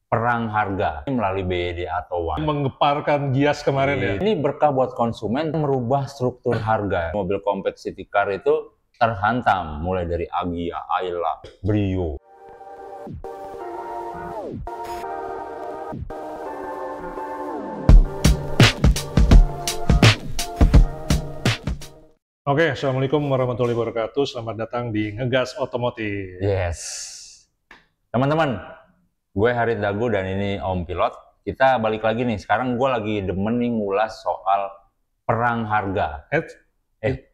perang harga melalui BYD atau One. Menggeparkan Gias kemarin ya. Ini berkah buat konsumen, merubah struktur harga. Mobil compact city car itu terhantam mulai dari Agya, Ayla, Brio. Oke, Assalamualaikum warahmatullahi wabarakatuh. Selamat datang di Ngegas Otomotif. Yes. Teman-teman, gue Harit Dagu dan ini Om Pilot. Kita balik lagi nih, sekarang gue lagi demen nih ngulas soal perang harga.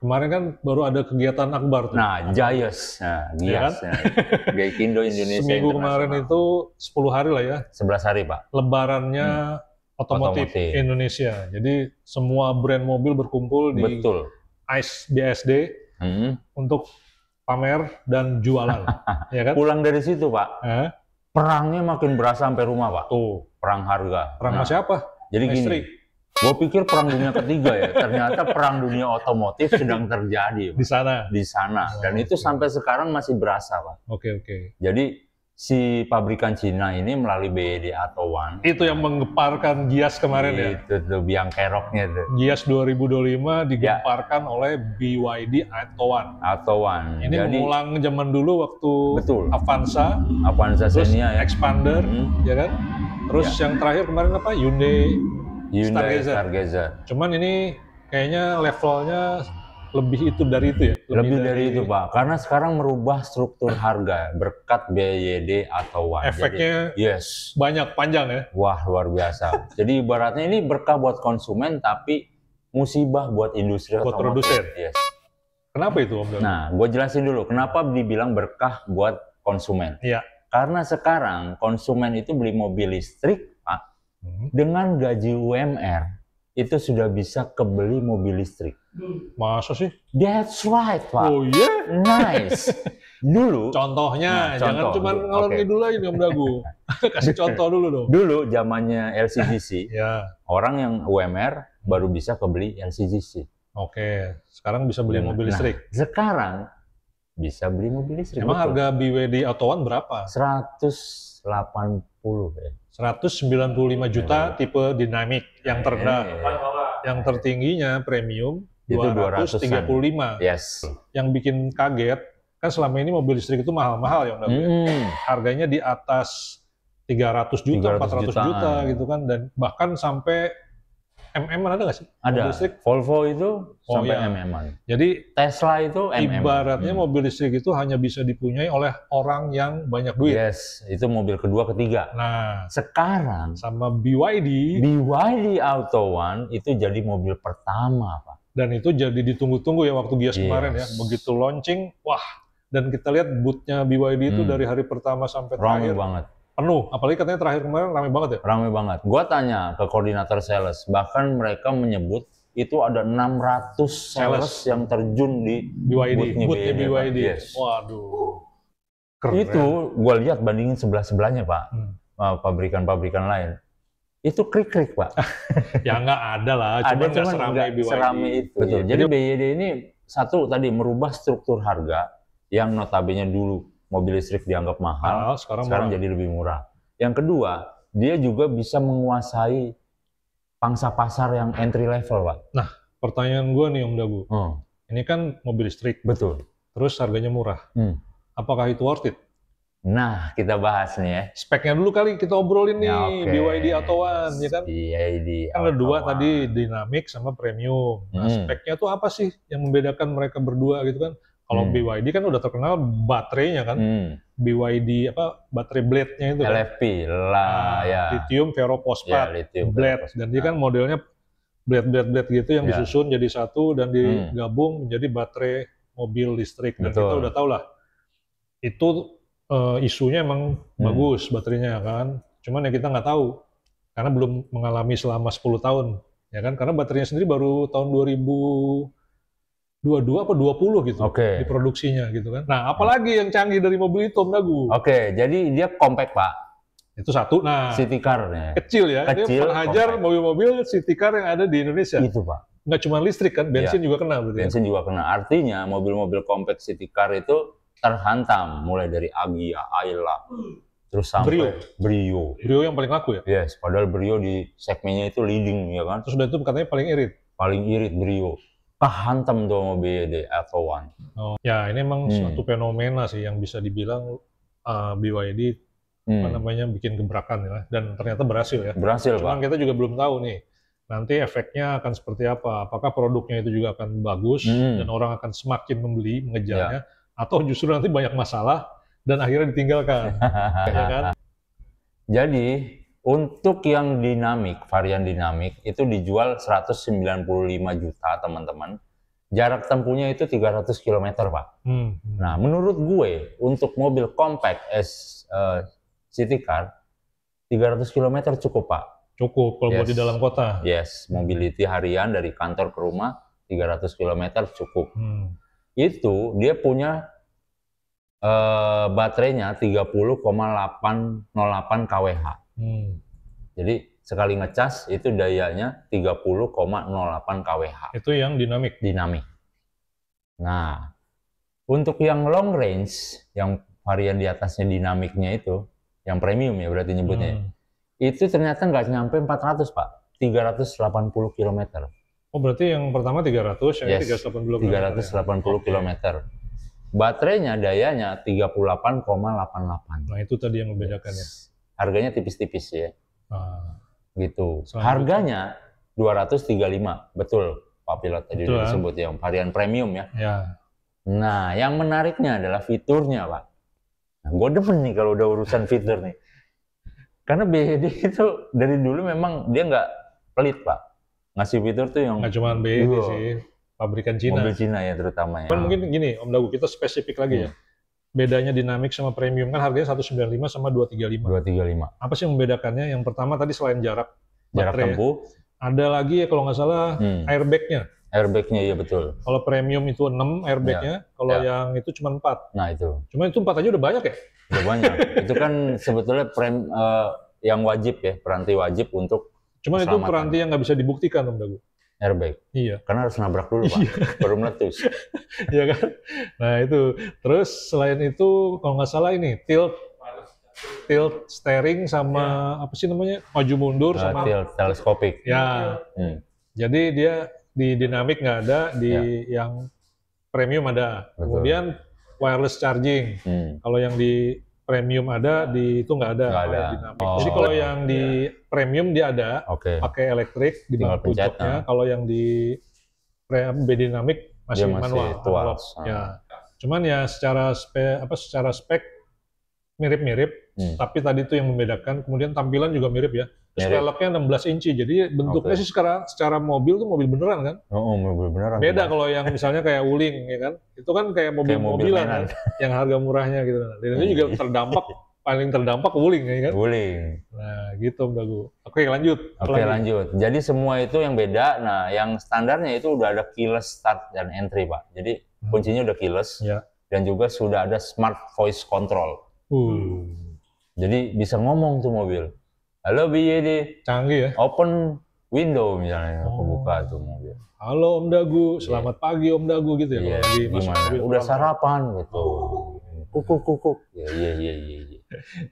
Kemarin kan baru ada kegiatan akbar tuh. Nah, Gias, Gias, Ya kan? Gaikindo Indonesia Seminggu kemarin itu 10 hari lah ya. 11 hari, Pak. Lebarannya otomotif Indonesia. Jadi semua brand mobil berkumpul di Betul. ICE BSD untuk pamer dan jualan. Ya kan? Pulang dari situ, Pak. Perangnya makin berasa sampai rumah, Pak. Tuh, perang harga. perang sama siapa? Jadi Istri. gini, gue pikir perang dunia ketiga ya, ternyata perang dunia otomotif sedang terjadi, Pak. Di sana. Dan itu sampai sekarang masih berasa, Pak. Oke. Jadi si pabrikan Cina ini melalui BYD atau One. Itu yang menggeparkan Gias kemarin ya. Itu tuh biang keroknya tuh. Gias 2025 digemparkan oleh BYD atau One. Ini Jadi, mengulang zaman dulu waktu betul. Avanza Xenia ya. Expander, ya kan? Terus yang terakhir kemarin apa? Hyundai Stargazer. Cuman ini kayaknya levelnya lebih itu dari itu ya. Lebih dari itu, Pak. Karena sekarang merubah struktur harga berkat BYD atau One. Efeknya Jadi, banyak, panjang ya. Wah, luar biasa. Jadi ibaratnya ini berkah buat konsumen tapi musibah buat industri Buat otomotif. produsen. Yes. Kenapa itu, Om? Nah, gue jelasin dulu kenapa dibilang berkah buat konsumen. Iya. Karena sekarang konsumen itu beli mobil listrik, Pak, dengan gaji UMR itu sudah bisa kebeli mobil listrik. Masa sih? That's right, Pak. Oh iya? Nice. Dulu, Contohnya, jangan cuma ngalor ngidul aja nih Om Dagu. Kasih contoh dulu dong. Dulu zamannya LCGC, Ya. orang yang UMR baru bisa kebeli LCGC. Oke, sekarang bisa beli mobil listrik. Sekarang bisa beli mobil listrik. Emang harga BYD atau One berapa? 180 ya. 195 juta tipe Dynamic yang terendah. Yang tertingginya premium itu 235. Yes. Yang bikin kaget kan selama ini mobil listrik itu mahal-mahal ya Om Dagu. Harganya di atas 300 juta, 400 juta gitu kan, dan bahkan sampai ada nggak sih? Ada. Mobil listrik? Volvo itu sampai iya. MM-an. Jadi Tesla itu ibaratnya mobil listrik itu hanya bisa dipunyai oleh orang yang banyak duit. Yes, itu mobil kedua, ketiga. Nah, sekarang sama BYD Auto One itu jadi mobil pertama, Pak. Dan itu jadi ditunggu-tunggu ya waktu Gias kemarin ya. Begitu launching, wah. Dan kita lihat booth-nya BYD itu dari hari pertama sampai terakhir. Ramai banget. Penuh, apalagi katanya terakhir kemarin ramai banget ya? Ramai banget. Gua tanya ke koordinator sales, bahkan mereka menyebut itu ada 600 sales yang terjun di BYD. Booth-nya BYD. Yes. Waduh. Keren. Itu gua lihat bandingin sebelah-sebelahnya, Pak. Pabrikan-pabrikan lain. Itu krik-krik, Pak. Ya nggak ada lah, cuma nggak seramai BYD. Seramai itu. Betul. Jadi BYD ini satu tadi merubah struktur harga yang notabene dulu mobil listrik dianggap mahal, sekarang jadi lebih murah. Yang kedua, dia juga bisa menguasai pangsa pasar yang entry level, Pak. Nah, pertanyaan gue nih Om Dagu, ini kan mobil listrik. Betul. Terus harganya murah. Apakah itu worth it? Nah, kita bahas nih ya. Speknya dulu kali kita obrolin nih, BYD atau One, ya kan? BYD. Kan ada dua tadi, Dynamic sama Premium. Nah, speknya tuh apa sih yang membedakan mereka berdua gitu kan? Kalau BYD kan udah terkenal baterainya kan, BYD baterai blade-nya itu LFP lah ya. Lithium ferrophosphate blade, dan dia kan modelnya blade gitu yang disusun jadi satu dan digabung menjadi baterai mobil listrik. Dan kita udah tahu lah, itu isunya emang bagus baterainya kan, cuman ya kita nggak tahu karena belum mengalami selama 10 tahun ya kan, karena baterainya sendiri baru tahun 2022 apa 20 gitu diproduksinya gitu kan. Nah, apalagi yang canggih dari mobil itu Om Dagu? Jadi dia compact, Pak. Itu satu. Nah, city car-nya. Kecil ya. Dia menghajar mobil-mobil city car yang ada di Indonesia. Itu, Pak. Nggak cuma listrik kan, bensin juga kena berarti. Bensin juga kena. Artinya mobil-mobil compact city car itu terhantam mulai dari Agya, Ayla, terus sampai Brio. Brio yang paling laku ya? Yes, padahal Brio di segmennya itu leading ya kan. Terus udah itu katanya paling irit. Paling irit Brio. Kehantam tuh sama BYD Atto One. Oh, ya ini emang suatu fenomena sih yang bisa dibilang BYD apa namanya bikin gebrakan ya, dan ternyata berhasil ya. Berhasil, Cuman kita juga belum tahu nih nanti efeknya akan seperti apa. Apakah produknya itu juga akan bagus dan orang akan semakin membeli, mengejarnya, atau justru nanti banyak masalah dan akhirnya ditinggalkan. Ya kan? Jadi untuk yang dinamik, varian dinamik itu dijual 195 juta teman-teman. Jarak tempuhnya itu 300 km Pak. Nah menurut gue untuk mobil compact city car 300 km cukup Pak. Cukup kalau buat di dalam kota. Yes, mobility harian dari kantor ke rumah 300 km cukup. Itu dia punya baterainya 30,808 kWh. Jadi sekali ngecas itu dayanya 30,08 kWh. Itu yang dinamik. Dinamik. Nah, untuk yang long range, yang varian di atasnya dinamiknya itu, yang premium ya berarti nyebutnya. Itu ternyata nggak nyampe 400 Pak, 380 km. Oh berarti yang pertama 300, yang 380 km. 380 km. Baterainya dayanya 38,88. Nah itu tadi yang membedakannya. Harganya tipis-tipis ya. Gitu. Harganya 235, betul Pak Pilot tadi udah disebut yang varian premium ya. Nah yang menariknya adalah fiturnya Pak. Nah, gue demen nih kalau udah urusan fitur nih. Karena BYD itu dari dulu memang dia nggak pelit Pak. Ngasih fitur tuh yang... Nggak cuma BYD sih, pabrikan Cina. Mobil Cina ya terutama ya. Kan mungkin gini Om Dagu, kita spesifik lagi ya. Bedanya dinamik sama premium kan harganya 195 sama 235. 235. Apa sih yang membedakannya? Yang pertama tadi selain jarak tempuh. Ada lagi ya kalau nggak salah airbag-nya. Airbag-nya iya betul. Kalau premium itu 6 airbag-nya, kalau yang itu cuma 4. Nah itu. Cuma itu 4 aja udah banyak ya? Udah banyak. Itu kan sebetulnya yang wajib ya, peranti wajib untuk Cuma itu peranti yang nggak bisa dibuktikan Om Dagu. Airbag. Iya. Karena harus nabrak dulu Pak, baru meletus. Iya kan? Nah itu. Terus selain itu kalau nggak salah ini tilt steering sama apa sih namanya, maju mundur sama tilt teleskopik. Ya. Jadi dia di dinamik nggak ada, di yang premium ada. Betul. Kemudian wireless charging. Kalau yang di premium ada, di itu nggak ada. Jadi kalau yang di premium dia ada, pakai elektrik di puncaknya. Kalau yang di dinamik masih manual. Ya. Cuman ya secara spek mirip-mirip, tapi tadi itu yang membedakan. Kemudian tampilan juga mirip ya. Velgnya 16 inci, jadi bentuknya sih secara mobil tuh mobil beneran kan? Oh, mobil beneran. Beda kalau yang misalnya kayak Wuling, ya kan? Itu kan kayak mobil-mobilan kan, yang harga murahnya gitu. Dan itu juga paling terdampak Wuling, ya kan? Wuling. Nah, gitu Om Dagu. Oke, lanjut. Lanjut. Jadi semua itu yang beda. Nah, yang standarnya itu udah ada keyless start dan entry, Pak. Jadi kuncinya udah keyless, dan juga sudah ada smart voice control. Jadi bisa ngomong tuh mobil. Halo BYD, canggih ya. Open window misalnya, kebuka tuh mobil. Halo Om Dagu, selamat pagi Om Dagu gitu ya. Gimana? Udah sarapan gitu. Kukuk. Iya.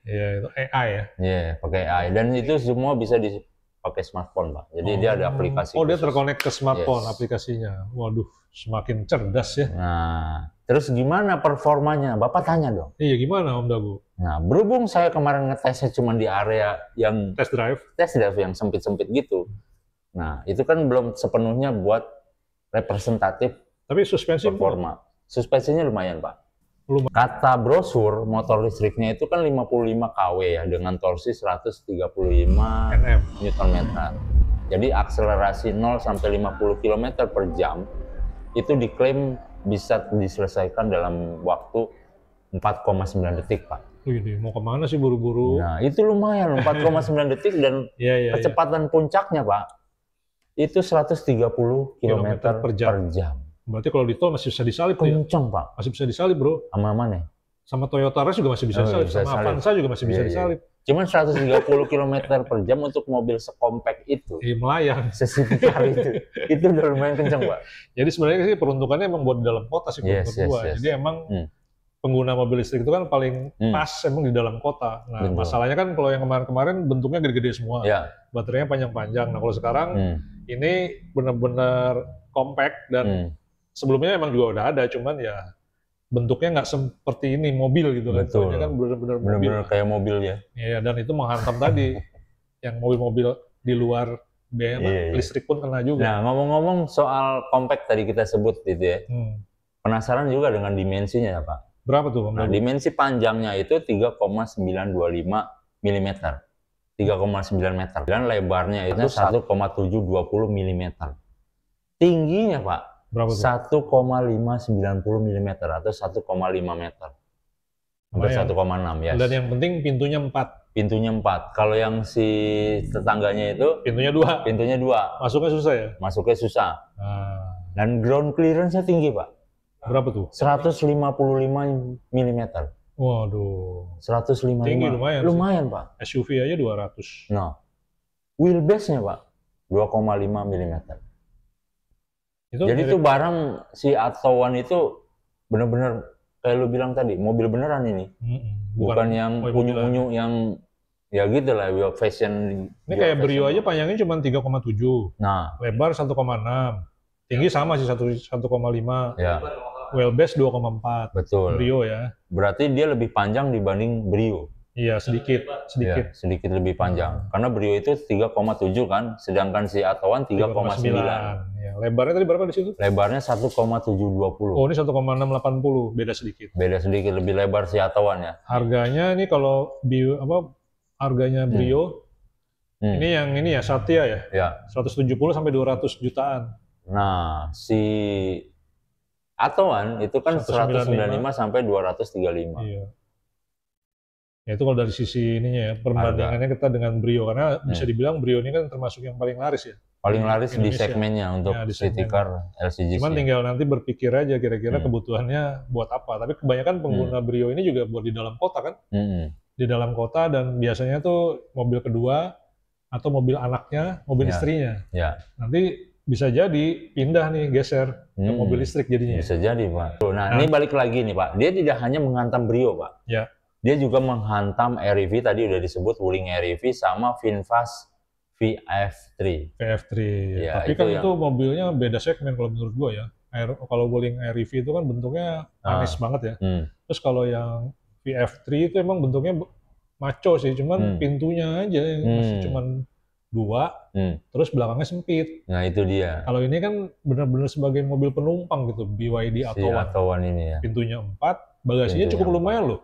Iya, itu AI ya. Iya, pakai AI dan itu semua bisa dipakai smartphone, Pak. Jadi dia ada aplikasi. Oh, dia terkonek ke smartphone aplikasinya. Waduh, semakin cerdas ya. Nah, terus gimana performanya? Bapak tanya dong. Iya, gimana Om Dagu? Nah, berhubung saya kemarin ngetesnya cuma di area yang test drive yang sempit-sempit gitu. Nah, itu kan belum sepenuhnya buat representatif. Tapi suspensi performa. Suspensinya lumayan, Pak. Kata brosur motor listriknya itu kan 55 kW ya dengan torsi 135 Nm. Jadi akselerasi 0 sampai 50 km per jam itu diklaim bisa diselesaikan dalam waktu 4,9 detik, Pak. Wih, mau kemana sih buru-buru? Nah, itu lumayan 4,9 detik dan kecepatan puncaknya, Pak, itu 130 km per jam. Berarti kalau di tol masih bisa disalip. Kenceng, Pak. Masih bisa disalip, Bro. Sama mana? Sama Toyota Rush juga masih bisa disalip. Sama Avanza juga masih bisa disalip. Cuman 130 km per jam untuk mobil sekompak itu. Melayang. Sesipit itu. Itu udah lumayan kenceng, Pak. Jadi sebenarnya sih peruntukannya emang buat di dalam kota sih menurut gua. Jadi emang pengguna mobil listrik itu kan paling pas emang di dalam kota. Nah, masalahnya kan kalau yang kemarin-kemarin bentuknya gede-gede semua, baterainya panjang-panjang. Nah, kalau sekarang ini benar-benar compact dan sebelumnya emang juga udah ada, cuman ya bentuknya nggak seperti ini mobil gitu kan. Betul. Kan benar-benar mobil. Benar-benar kayak mobil ya. Iya, dan itu menghantam tadi yang mobil-mobil di luar biaya listrik pun kena juga. Nah, ngomong-ngomong soal compact tadi kita sebut gitu ya. Penasaran juga dengan dimensinya ya Pak? Berapa tuh? Nah, dimensi panjangnya itu 3,925 mm. 3,9 meter. Dan lebarnya itu 1,720 mm. Tingginya Pak, berapa tuh? 1,590 mm atau 1,5 meter. Hampir 1,6 ya. Dan yang penting pintunya 4. Pintunya 4. Kalau yang si tetangganya itu pintunya 2. Pintunya 2. Masuknya susah ya? Masuknya susah. Dan ground clearance-nya tinggi Pak. Berapa tuh? 155 mm. Waduh. 155. Tinggi lumayan. Lumayan sih. Pak. SUV aja 200. Nah, wheelbase-nya Pak 2,5 mm. Jadi itu barang si Atto One itu benar-benar kayak lu bilang tadi, mobil beneran ini. Bukan yang unyu-unyu yang ya gitu lah, fashion. Ini kayak Brio aja panjangnya cuma 3,7. Nah, lebar 1,6. Tinggi sama sih 1,5. Ya. Wheelbase 2,4. Betul. Brio ya. Berarti dia lebih panjang dibanding Brio. Iya, sedikit. Ya, sedikit lebih panjang. Karena Brio itu 3,7 kan, sedangkan si Atto One 3,9. Ya, lebarnya tadi berapa di situ? Lebarnya 1,720. Oh, ini 1,680, beda sedikit. Beda sedikit, lebih lebar si Atto One ya. Harganya ini kalau harganya Brio, ini yang ini ya Satya ya? Ya. 170 sampai 200 jutaan. Nah, si Atto One itu kan 195 sampai 235. Iya. Ya itu kalau dari sisi ininya ya, perbandingannya kita dengan Brio, karena bisa dibilang Brio ini kan termasuk yang paling laris ya. Paling laris di segmennya untuk city car LCGC. Cuman tinggal nanti berpikir aja kira-kira kebutuhannya buat apa. Tapi kebanyakan pengguna Brio ini juga buat di dalam kota kan. Di dalam kota, dan biasanya tuh mobil kedua atau mobil anaknya, mobil istrinya. Ya. Nanti bisa jadi pindah nih, geser ke mobil listrik jadinya. Bisa jadi Pak. Nah, ini balik lagi nih Pak. Dia tidak hanya menghantam Brio Pak. Ya. Dia juga menghantam REV, tadi udah disebut Wuling REV sama VinFast VF3. VF3. Ya, tapi kan itu mobilnya beda segmen kalau menurut gua ya. Kalau Wuling REV itu kan bentuknya manis banget ya. Terus kalau yang VF3 itu emang bentuknya maco sih, cuman pintunya aja yang masih cuman 2, terus belakangnya sempit. Nah itu dia. Kalau ini kan benar-benar sebagai mobil penumpang gitu, BYD Atto One. Atto One ini ya. Pintunya 4, bagasinya cukup lumayan loh.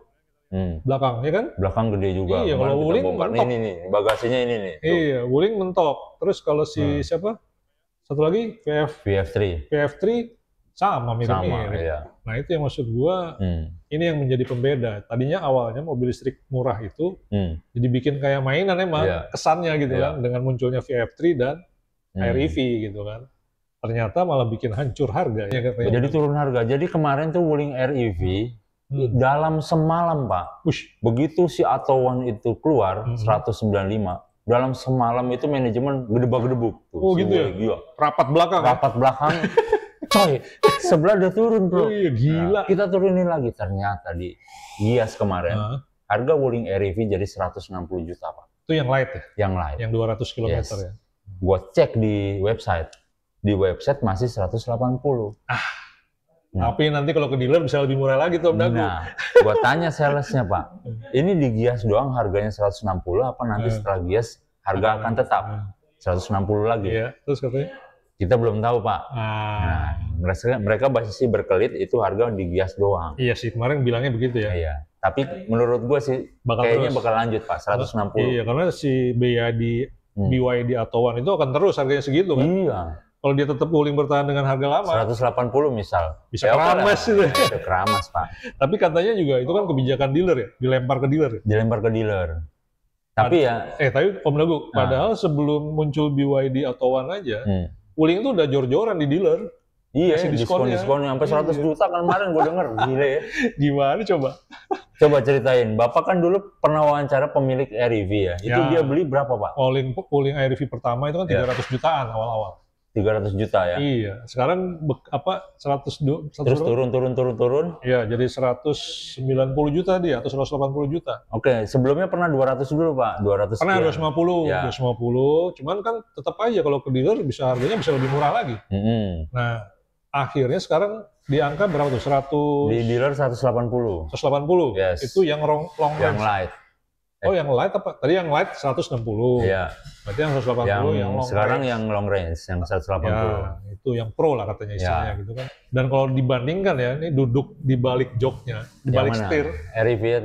Belakangnya kan? Belakang gede juga. Iya, kalau Wuling mentok. Ini nih, bagasinya ini nih. Iya, Wuling mentok. Terus kalau si siapa? Satu lagi VF3. VF3 sama mirip-mirip. Iya. Nah itu yang maksud gua, ini yang menjadi pembeda. Tadinya awalnya mobil listrik murah itu jadi bikin kayak mainan emang, kesannya gitu kan, dengan munculnya VF3 dan REV gitu kan. Ternyata malah bikin hancur harga. Jadi turun harga. Jadi kemarin tuh Wuling REV dalam semalam Pak, begitu si Atto One itu keluar 195, dalam semalam itu manajemen gedebak-gedebuk. Oh gitu ya? Gila. Rapat belakang. Rapat belakang. Coy, sebelah udah turun bro. Oh, iya, gila. Nah, kita turunin lagi, ternyata di Gias kemarin harga Wuling REV jadi 160 juta Pak. Itu yang light ya? Yang light. Yang 200 km ya? Gua cek di website masih 180. Tapi nanti kalau ke dealer bisa lebih murah lagi tuh Om Dagu. Nah, gua tanya salesnya Pak, ini di Gias doang harganya 160, apa nanti setelah Gias harga akan tetap 160 lagi? Iya, terus katanya? Kita belum tahu Pak. Nah, mereka pasti berkelit itu harga di Gias doang. Iya sih, kemarin bilangnya begitu ya. Iya. Tapi menurut gua sih kayaknya bakal lanjut Pak, 160. Iya, karena si BYD Atto One itu akan terus harganya segitu kan. Iya. Kalau dia tetap Wuling bertahan dengan harga lama, 180 misal. Bisa keramas itu. Bisa keramas Pak. Tapi katanya juga itu kan kebijakan dealer ya, dilempar ke dealer. Dilempar ke dealer. Tapi ya. Tapi Om Dagu, padahal sebelum muncul BYD Atto One aja, Wuling itu udah jor-joran di dealer. Iya, diskonnya sampai 100 juta kan kemarin gue denger, gile ya. Gimana coba? Coba ceritain, Bapak kan dulu pernah wawancara pemilik REV ya, itu dia beli berapa Pak? Wuling REV pertama itu kan 300 jutaan awal-awal. 300 juta ya. Iya, sekarang 100 terus turun. Iya, jadi 190 juta dia atau 180 juta. Oke, sebelumnya pernah 200 dulu, Pak. 200. Pernah 250, ya. 250. Cuman kan tetap aja kalau ke dealer bisa harganya bisa lebih murah lagi. Nah, akhirnya sekarang di angka berapa tuh? 100. Di dealer 180. 180. Yes. Itu yang long range. Yang light. Oh, yang light apa? Tadi yang light 160. Iya. Berarti yang 180 yang long sekarang range. Yang long range yang 180. Ya, itu yang pro lah katanya istilahnya gitu kan. Dan kalau dibandingkan ya, ini duduk di balik joknya, di balik setir. REV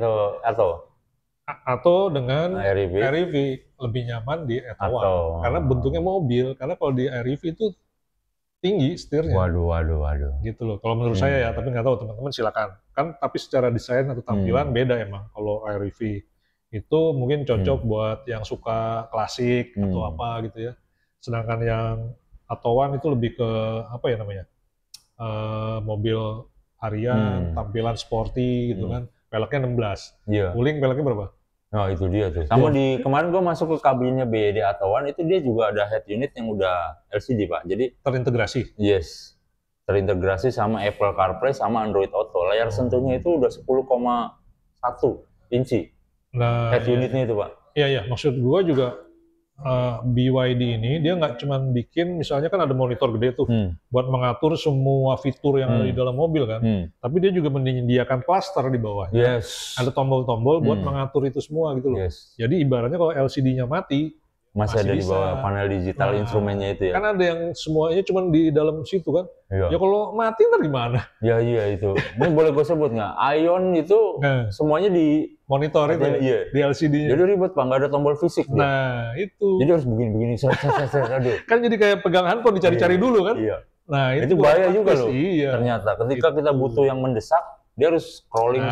atau dengan REV lebih nyaman di Etowan. Karena bentuknya mobil. Karena kalau di REV itu tinggi setirnya. Waduh. Gitu loh. Kalau menurut saya ya, tapi nggak tahu teman-teman silakan. Kan tapi secara desain atau tampilan beda emang. Kalau REV itu mungkin cocok buat yang suka klasik atau apa gitu ya. Sedangkan yang Etowan itu lebih ke apa ya namanya? Mobil harian, tampilan sporty gitu kan. Peleknya 16. Iya. Wuling peleknya berapa? Nah, itu dia tuh. Sama di kemarin gue masuk ke kabinnya BYD Etowan itu dia juga ada head unit yang udah LCD, Pak. Jadi terintegrasi. Yes. Terintegrasi sama Apple CarPlay sama Android Auto. Layar sentuhnya itu udah 10,1 inci. Nah, head unitnya itu, Pak. Iya. Maksud gue juga BYD ini dia nggak cuma bikin, misalnya kan ada monitor gede tuh buat mengatur semua fitur yang ada di dalam mobil kan, tapi dia juga menyediakan cluster di bawah. Yes. Ada tombol-tombol buat mengatur itu semua gitu loh. Yes. Jadi ibaratnya kalau LCD-nya mati, masih ada di bawah panel digital instrumennya itu ya. Kan ada yang semuanya cuma di dalam situ kan. Iya. Ya kalau mati ntar gimana? Iya itu. Ini boleh gue sebut nggak? Ion itu semuanya di monitor itu ya? Di LCD-nya. Jadi ribet Pak, nggak ada tombol fisik. Nah itu. Jadi harus begini-begini. Aduh. Kan jadi kayak pegang handphone dicari-cari dulu kan? Iya. Nah itu bahaya juga loh. Iya. Ternyata ketika kita butuh yang mendesak, dia harus scrolling.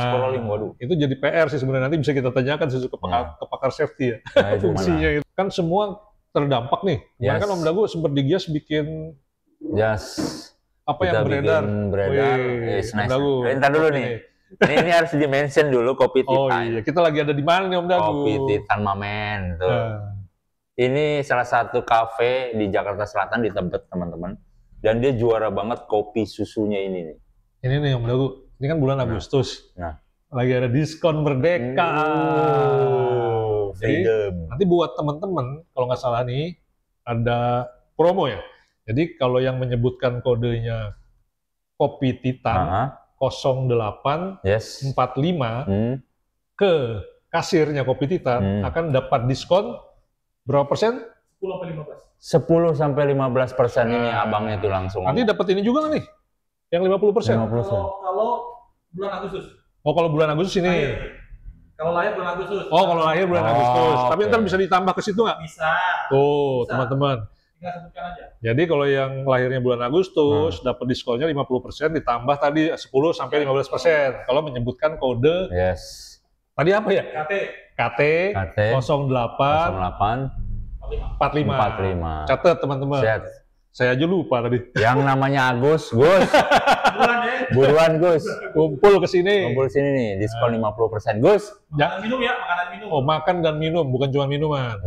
Waduh. Itu jadi PR sih sebenarnya. Nanti bisa kita tanyakan ke pakar safety ya. Fungsinya itu. Kan semua terdampak nih. Kemarin kan Om Dagu sempat di Gias bikin apa kita yang beredar. Nice. Entar dulu nih. Ini harus di-mention dulu Kopi Titan. Oh iya, kita lagi ada di mana nih Om Dagu? Kopi Titan Mamen tuh. Ini salah satu kafe di Jakarta Selatan di Tebet teman-teman. Dan dia juara banget kopi susunya ini nih. Ini nih Om Dagu. Ini kan bulan Agustus. Lagi ada diskon merdeka. Jadi, nanti buat teman-teman, kalau nggak salah nih, ada promo ya. Jadi kalau yang menyebutkan kodenya Kopi Titan 0845 ke kasirnya Kopi Titan akan dapat diskon berapa persen? 10 sampai 15% ini abangnya tuh langsung. Nanti dapat ini juga nih, yang 50%. Kalau bulan Agustus. Oh kalau bulan Agustus ini. Kalau lahir bulan Agustus. Oh, kalau lahir bulan Agustus. Tapi ntar bisa ditambah ke situ nggak? Bisa. Tuh, teman-teman. Tinggal sebutkan aja. Jadi kalau yang lahirnya bulan Agustus dapat diskonnya 50% ditambah tadi 10 sampai 15%. Kalau menyebutkan kode tadi apa ya? KT 08 45. Catat teman-teman. Saya aja lupa tadi. Yang namanya Agus. Buruan Gus. Kumpul ke sini. Nih, diskon 50%. Gus. Jangan minum ya, makanan minum. Oh, makan dan minum, bukan cuma minuman.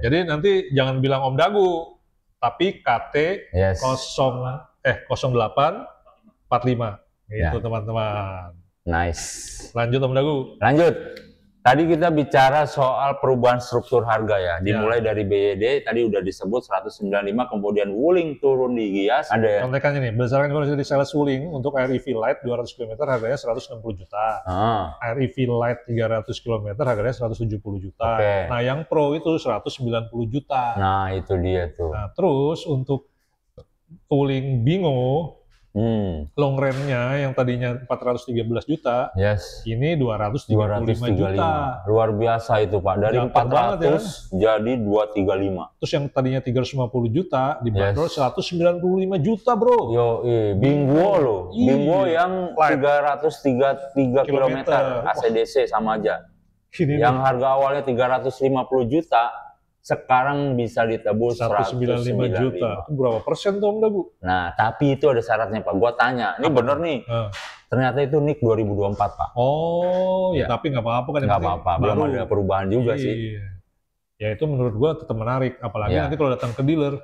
Jadi nanti jangan bilang Om Dagu, tapi KT 08 45. Itu teman-teman. Nice. Lanjut Om Dagu. Lanjut. Tadi kita bicara soal perubahan struktur harga ya. Dimulai dari BYD, tadi udah disebut 195, kemudian Wuling turun di Gias. Ada ya? Contekannya nih, berdasarkan kondisi di sales Wuling, untuk REV Lite 200 km harganya 160 juta. REV Lite 300 km harganya 170 juta. Nah yang Pro itu 190 juta. Nah itu dia tuh. Nah terus untuk Wuling Bingo, long range-nya yang tadinya 413 juta, ini 235 juta. Luar biasa itu Pak, dari 400 jadi 235. Terus yang tadinya 350 juta, dibanderol 195 juta bro. Bingo loh, Bingo yang 303 km ACDC sama aja. Yang harga awalnya 350 juta, sekarang bisa ditebus 195 juta. Itu berapa persen tuh Om Dagu? Nah, tapi itu ada syaratnya Pak. Gua tanya, ini bener nih. Ternyata itu NIK 2024 Pak. Oh, ya tapi nggak apa-apa kan. Nggak apa-apa, belum ada perubahan juga sih. Ya itu menurut gua tetap menarik, apalagi nanti kalau datang ke dealer,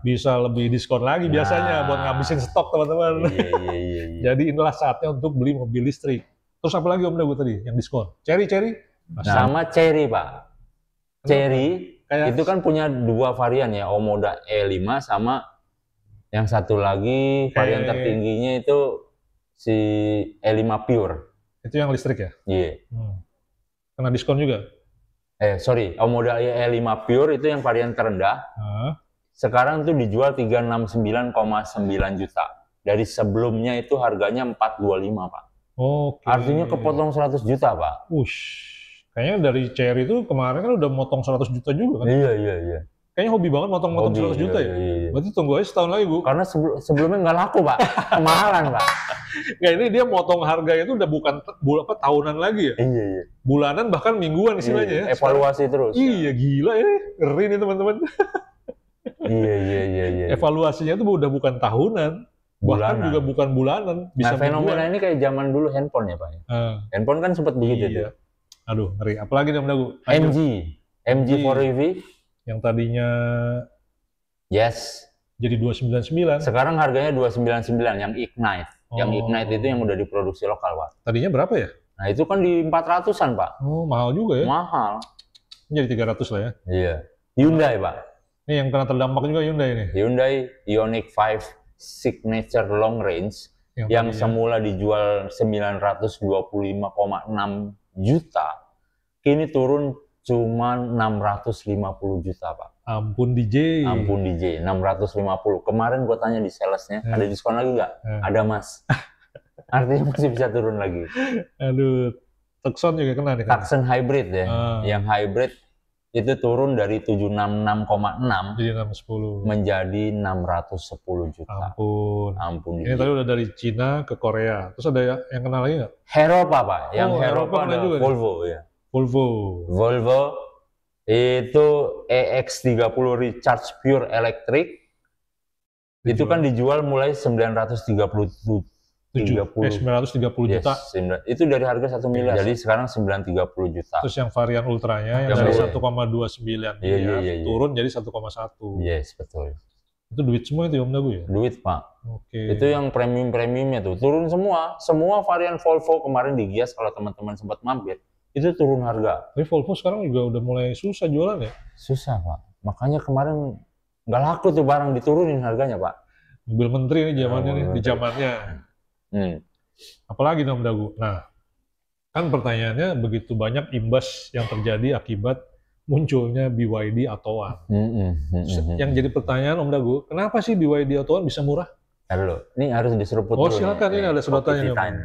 bisa lebih diskon lagi biasanya buat ngabisin stok teman-teman. Iya. Jadi inilah saatnya untuk beli mobil listrik. Terus apa lagi Om Dagu tadi yang diskon? Cherry? Sama Cherry Pak. Cherry itu kan punya dua varian ya, Omoda E5 sama yang satu lagi varian tertingginya itu si E5 Pure. Itu yang listrik ya? Iya. Kena diskon juga? Omoda E5 Pure itu yang varian terendah. Sekarang tuh dijual 369,9 juta. Dari sebelumnya itu harganya 425, Pak. Oke. Artinya kepotong 100 juta, Pak. Kayaknya dari Cherry itu kemarin kan udah motong 100 juta juga kan? Iya. Kayaknya hobi banget motong 100 juta ya? Iya. Berarti tunggu aja setahun lagi, Bu. Karena sebelumnya nggak laku, Pak. Kemahalan, Pak. Nggak, ini dia motong harga itu udah bukan tahunan lagi ya? Iya. Bulanan bahkan mingguan istilahnya ya? Evaluasi terus. Iya, gila ya. Ngeri nih teman-teman. Iya. Evaluasinya itu udah bukan tahunan. Bahkan juga bukan bulanan. Bisa fenomena ini kayak zaman dulu handphone ya, Pak. Handphone kan sempat begitu tuh. Aduh, ngeri. Apalagi Om Dagu? MG 4EV. Yang tadinya jadi 299. Sekarang harganya 299 yang Ignite. Yang Ignite itu yang udah diproduksi lokal, Pak. Tadinya berapa ya? Nah, itu kan di 400-an, Pak. Oh, mahal juga ya? Mahal. Jadi 300 lah ya? Iya. Hyundai, Pak. Ini yang kena terdampak juga Hyundai ini? Hyundai Ioniq 5 Signature Long Range yang semula dijual 925,6 juta, kini turun cuma 650 juta, Pak. Ampun DJ, 650. Kemarin gue tanya di salesnya, ada diskon lagi nggak? Ada, Mas. Artinya masih bisa turun lagi. Aduh, Tucson juga kena nih. Tucson hybrid ya, yang hybrid itu turun dari 766,6 menjadi 610 juta. Ampun. Ini tadi udah dari Cina ke Korea. Terus ada yang kena lagi nggak? Heropa, Pak. Yang Heropa ada juga Volvo ya. Volvo itu EX30 Recharge Pure Electric itu kan dijual mulai 930 juta. Itu dari harga 1 miliar. Jadi sekarang 930 juta. Terus yang varian ultranya yang dari 1,29 miliar turun jadi 1,1. Yes, betul. Itu duit semua itu Om Dagu ya? Duit, Pak. Itu yang premium-premiumnya tuh. Turun semua. Semua varian Volvo kemarin di Gias kalau teman-teman sempat mampir, itu turun harga. Tapi Volvo sekarang juga udah mulai susah jualan ya? Susah, Pak. Makanya kemarin nggak laku tuh barang diturunin harganya, Pak. Mobil menteri nih zamannya nih, di zamannya. Apalagi Om Dagu. Nah, kan pertanyaannya begitu banyak imbas yang terjadi akibat munculnya BYD Attowan. Yang jadi pertanyaan Om Dagu, kenapa sih BYD Attowan bisa murah? Dulu, ini harus diseruput dulu. Silakan, ini ada sedotannya nih Om.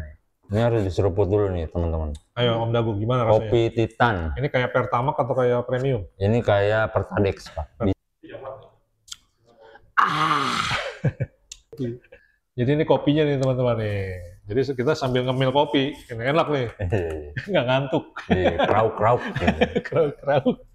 Ini harus diseruput dulu nih teman-teman. Ayo Om Dagu, gimana rasanya? Kopi Titan. Ini kayak Pertamax atau kayak Premium? Ini kayak Pertadex, Pak. Jadi ini kopinya nih teman-teman nih. Jadi kita sambil ngemil kopi, ini enak nih. Nggak ngantuk. Krauk-krauk. Krauk-krauk.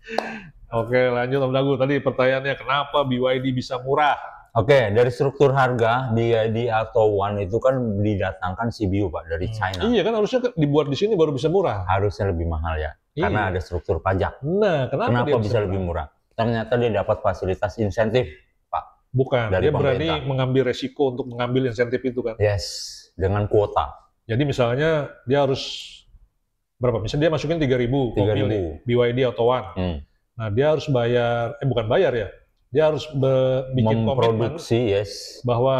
Oke, lanjut Om Dagu. Tadi pertanyaannya kenapa BYD bisa murah? Oke, dari struktur harga BYD Attowan itu kan didatangkan CBU, Pak, dari China. Iya kan, harusnya dibuat di sini baru bisa murah. Harusnya lebih mahal ya, karena ada struktur pajak. Nah, kenapa bisa lebih murah? Ternyata dia dapat fasilitas insentif, Pak. Bukan, dia berani mengambil resiko untuk mengambil insentif itu kan? Yes, dengan kuota. Jadi misalnya dia harus berapa? Misalnya dia masukin 3.000 mobil nih, BYD Attowan. Nah, dia harus bayar, bukan bayar ya, dia harus bikin komitmen bahwa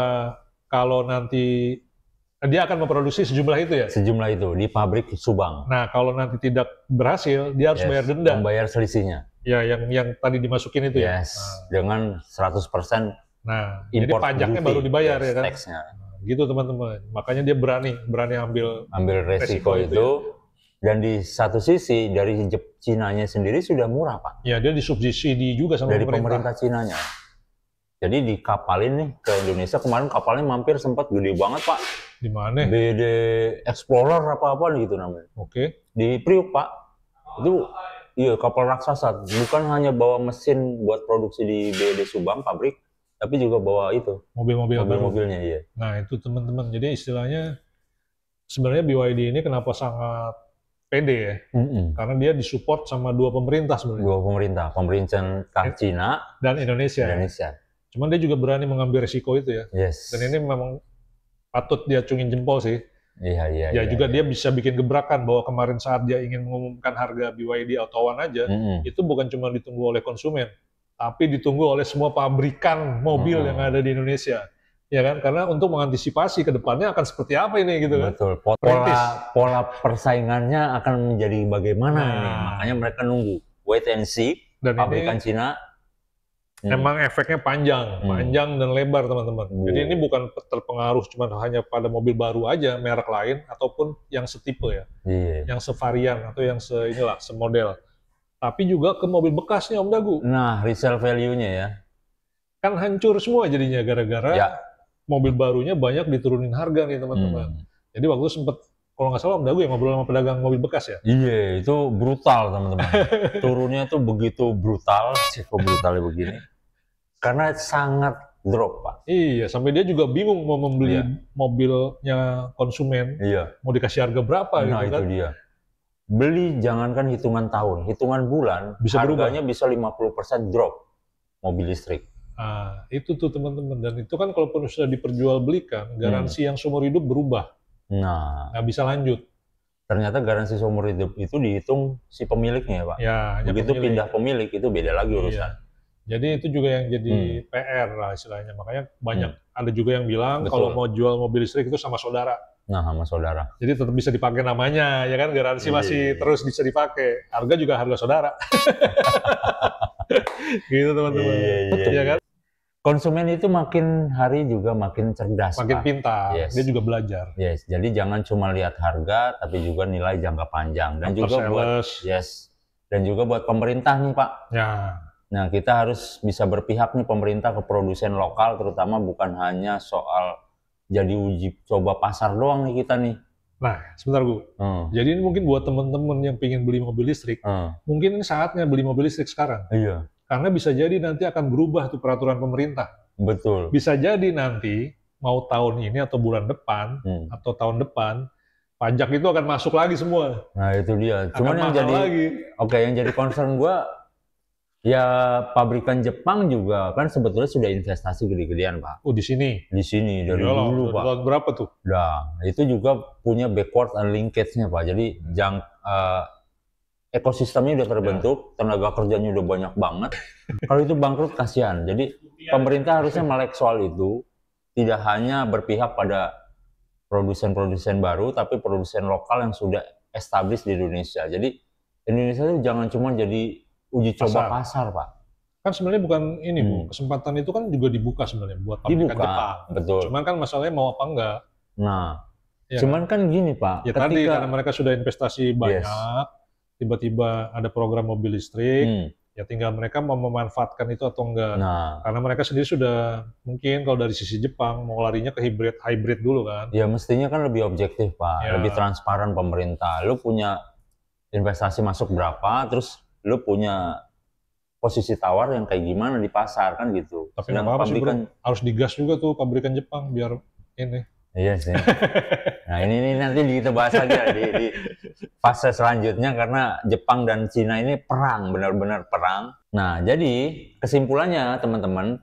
kalau nanti dia akan memproduksi sejumlah itu ya? Sejumlah itu, di pabrik Subang. Nah, kalau nanti tidak berhasil, dia harus bayar denda. Membayar selisihnya. Ya, yang tadi dimasukin itu ya? Dengan 100%. Nah, jadi pajaknya baru dibayar ya kan? Nah, gitu teman-teman. Makanya dia berani ambil resiko itu. Dan di satu sisi dari Cina-nya sendiri sudah murah, Pak. Ya, dia disubsidi juga sama pemerintah Cina-nya. Jadi dikapalin nih ke Indonesia, kemarin kapalnya mampir sempat gede banget, Pak. Di mana? BD Explorer apa-apa gitu namanya. Oke. Di Priuk, Pak. Itu kapal raksasa. Bukan hanya bawa mesin buat produksi di BD Subang pabrik, tapi juga bawa itu. Mobil-mobilnya, iya. Nah, itu teman-teman. Jadi istilahnya sebenarnya BYD ini kenapa sangat pede ya, karena dia disupport sama dua pemerintah sebenarnya. Dua pemerintah Cina dan Indonesia. Cuman dia juga berani mengambil resiko itu ya. Yes. Dan ini memang patut dia acungin jempol sih. Iya. Dia bisa bikin gebrakan bahwa kemarin saat dia ingin mengumumkan harga BYD Auto One aja, itu bukan cuma ditunggu oleh konsumen, tapi ditunggu oleh semua pabrikan mobil yang ada di Indonesia. Ya kan, karena untuk mengantisipasi ke depannya akan seperti apa ini gitu kan. Betul. Pola persaingannya akan menjadi bagaimana ini. Makanya mereka nunggu. Wait and see. Dan pabrikan Cina. Memang efeknya panjang dan lebar teman-teman. Jadi ini bukan terpengaruh cuma hanya pada mobil baru aja, merek lain ataupun yang setipe ya. Yang sevarian atau yang semodel. Tapi juga ke mobil bekasnya Om Dagu. Nah, resale value-nya ya. Kan hancur semua jadinya gara-gara mobil barunya banyak diturunin harga nih teman-teman. Jadi waktu sempat, kalau nggak salah Om Dagu yang ngobrol sama pedagang mobil bekas ya? Iya, itu brutal teman-teman. Turunnya tuh begitu brutal, kok brutalnya begini. Karena sangat drop Pak. Iya, sampai dia juga bingung mau membeli mobilnya konsumen. Mau dikasih harga berapa gitu kan. Nah itu dia. Beli jangankan hitungan tahun, hitungan bulan, harganya bisa 50% drop mobil listrik. Nah, itu tuh teman-teman, dan itu kan kalaupun sudah diperjualbelikan, garansi yang seumur hidup berubah. Nah, nggak bisa lanjut. Ternyata garansi seumur hidup itu dihitung si pemiliknya, Pak. Ya, begitu pindah pemilik itu beda lagi urusan. Jadi itu juga yang jadi PR lah istilahnya. Makanya banyak ada juga yang bilang kalau mau jual mobil listrik itu sama saudara. Nah, sama saudara. Jadi tetap bisa dipakai namanya, ya kan, garansi masih terus bisa dipakai. Harga juga harga saudara. Gitu teman-teman. Iya kan? Konsumen itu makin hari juga makin cerdas, makin pintar. Dia juga belajar. Jadi jangan cuma lihat harga, tapi juga nilai jangka panjang. Dan juga buat pemerintah nih Pak. Nah, kita harus bisa berpihak nih pemerintah ke produsen lokal, terutama bukan hanya soal jadi uji coba pasar doang nih kita nih. Nah, sebentar Bu. Jadi ini mungkin buat teman-teman yang pengen beli mobil listrik, mungkin ini saatnya beli mobil listrik sekarang. Iya. Karena bisa jadi nanti akan berubah tuh peraturan pemerintah. Betul. Bisa jadi nanti mau tahun ini atau bulan depan atau tahun depan pajak itu akan masuk lagi semua. Nah itu dia. Cuman yang jadi yang jadi concern gua ya pabrikan Jepang juga kan sebetulnya sudah investasi gede-gedean Pak. Oh di sini? Di sini dari dulu Pak. Tahun berapa tuh? Nah itu juga punya backward and linkage-nya Pak. Jadi ekosistemnya udah terbentuk, tenaga kerjanya udah banyak banget. Kalau itu bangkrut kasihan. Jadi pemerintah harusnya melek soal itu, tidak hanya berpihak pada produsen-produsen baru, tapi produsen lokal yang sudah established di Indonesia. Jadi Indonesia itu jangan cuma jadi uji coba pasar Pak. Kan sebenarnya bukan ini Bu, kesempatan itu kan juga dibuka sebenarnya buat pabrikan Jepang. Betul. Cuman kan masalahnya mau apa enggak. Nah, cuman kan gini Pak. Ya tadi karena mereka sudah investasi banyak, tiba-tiba ada program mobil listrik, ya tinggal mereka mau memanfaatkan itu atau enggak. Karena mereka sendiri sudah mungkin kalau dari sisi Jepang mau larinya ke hybrid dulu kan. Ya mestinya kan lebih objektif Pak, lebih transparan pemerintah. Lu punya investasi masuk berapa, terus lu punya posisi tawar yang kayak gimana di pasar kan gitu. Tapi nggak apa-apa sih Bro, harus digas juga tuh pabrikan Jepang biar ini. Iya sih. Nah ini nanti kita bahas aja di fase selanjutnya karena Jepang dan Cina ini perang, benar-benar perang. Nah jadi kesimpulannya teman-teman,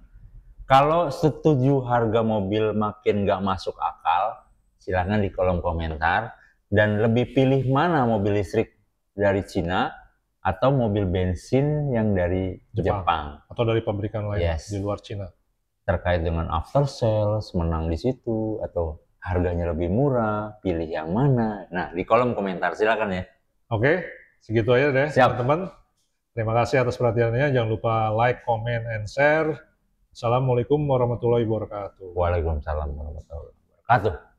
kalau setuju harga mobil makin nggak masuk akal, silahkan di kolom komentar. Dan lebih pilih mana mobil listrik dari Cina atau mobil bensin yang dari Jepang. Atau dari pabrikan lain di luar Cina. Terkait dengan after sales, menang di situ, atau harganya lebih murah, pilih yang mana. Nah, di kolom komentar silakan ya. Oke, segitu aja deh teman-teman. Terima kasih atas perhatiannya. Jangan lupa like, comment, and share. Assalamualaikum warahmatullahi wabarakatuh. Waalaikumsalam warahmatullahi wabarakatuh.